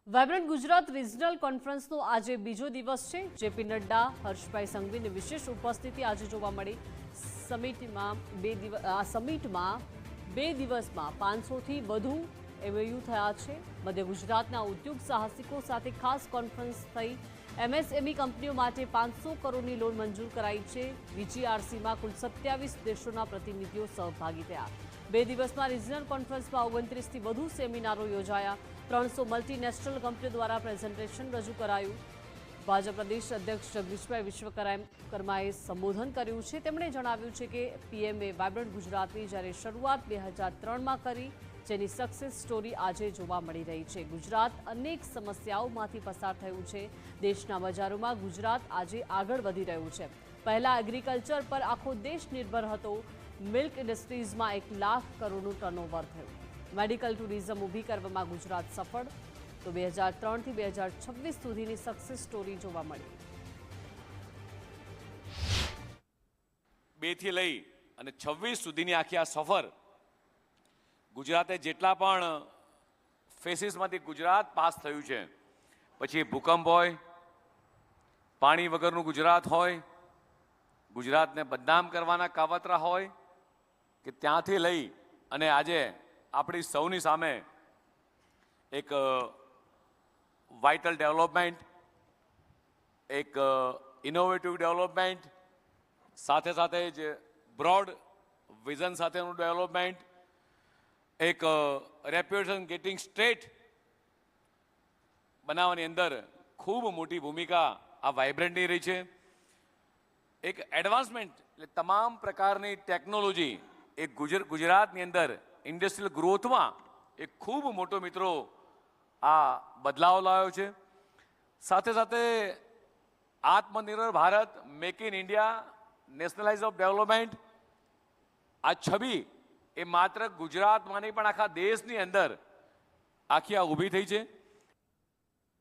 Vibrant Gujarat regional કોન્ફરન્સનો આજે બીજો દિવસ છે। જેપી નડ્ડા, હર્ષભાઈ સંઘવીની વિશેષ ઉપસ્થિતિ આજે જોવા મળી। સમિટમાં બે દિવસમાં 500થી વધુ એમઓયુ થયા છે। મધ્ય ગુજરાતના ઉદ્યોગ સાહસિકો સાથે ખાસ કોન્ફરન્સ થઈ। એમએસએમઈ કંપનીઓ માટે 500 કરોડની લોન મંજૂર કરાઈ છે। વીજીઆરસીમાં કુલ 27 દેશોના પ્રતિનિધિઓ સહભાગી થયા। બે દિવસમાં રિજનલ કોન્ફરન્સમાં 29થી વધુ સેમિનારો યોજાયા। 300 મલ્ટીનેશનલ કંપનીઓ દ્વારા પ્રેઝન્ટેશન રજૂ કરાયું। ભાજપ પ્રદેશ અધ્યક્ષ જગદીશભાઈ વિશ્વકર્માએ સંબોધન કર્યું છે। તેમણે જણાવ્યું છે કે પીએમએ વાયબ્રન્ટ ગુજરાતની જ્યારે શરૂઆત 2003માં કરી, જેની સક્સેસ સ્ટોરી આજે જોવા મળી રહી છે। ગુજરાત અનેક સમસ્યાઓમાંથી પસાર થયું છે। દેશના બજારોમાં ગુજરાત આજે આગળ વધી રહ્યું છે। પહેલા એગ્રીકલ્ચર પર આખો દેશ નિર્ભર હતો। મિલ્ક ઇન્ડસ્ટ્રીઝમાં 1 લાખ કરોડનું ટર્નઓવર થયું। મેડિકલ ટુરિઝમ ઊભી કરવામાં ગુજરાત સફળ, તો 2003થી 2026 સુધીની સક્સેસ સ્ટોરી જોવા મળી। 2 થી લઈ અને 26 સુધીની આખી આ સફર ગુજરાતે જેટલા પણ ફેસીસમાંથી ગુજરાત પાસ થયું છે, પછી ભૂકંપ હોય, પાણી વગરનું ગુજરાત હોય, ગુજરાતને બદનામ કરવાના કાવતરા હોય, કે ત્યાંથી લઈ અને આજે આપણી સૌની સામે એક વાઇટલ ડેવલપમેન્ટ, એક ઇનોવેટિવ ડેવલપમેન્ટ, સાથે સાથે જ બ્રોડ વિઝન સાથેનું ડેવલપમેન્ટ, એક રેપ્યુટેશન ગેટિંગ સ્ટેટ બનાવવાની અંદર ખૂબ મોટી ભૂમિકા આ વાઇબ્રન્ટની રહી છે। એક એડવાન્સમેન્ટ એટલે તમામ પ્રકારની ટેકનોલોજી એ ગુજરાતની અંદર ઇન્ડસ્ટ્રીયલ ગ્રોથમાં એક ખૂબ મોટો મિત્રો આ બદલાવ લાવ્યો છે। સાથે સાથે આત્મનિર્ભર Bharat, make in India, nationalise of development, આ છબી એ માત્ર ગુજરાતમાં નહીં પણ આખા દેશની અંદર આખી આ ઊભી થઈ છે।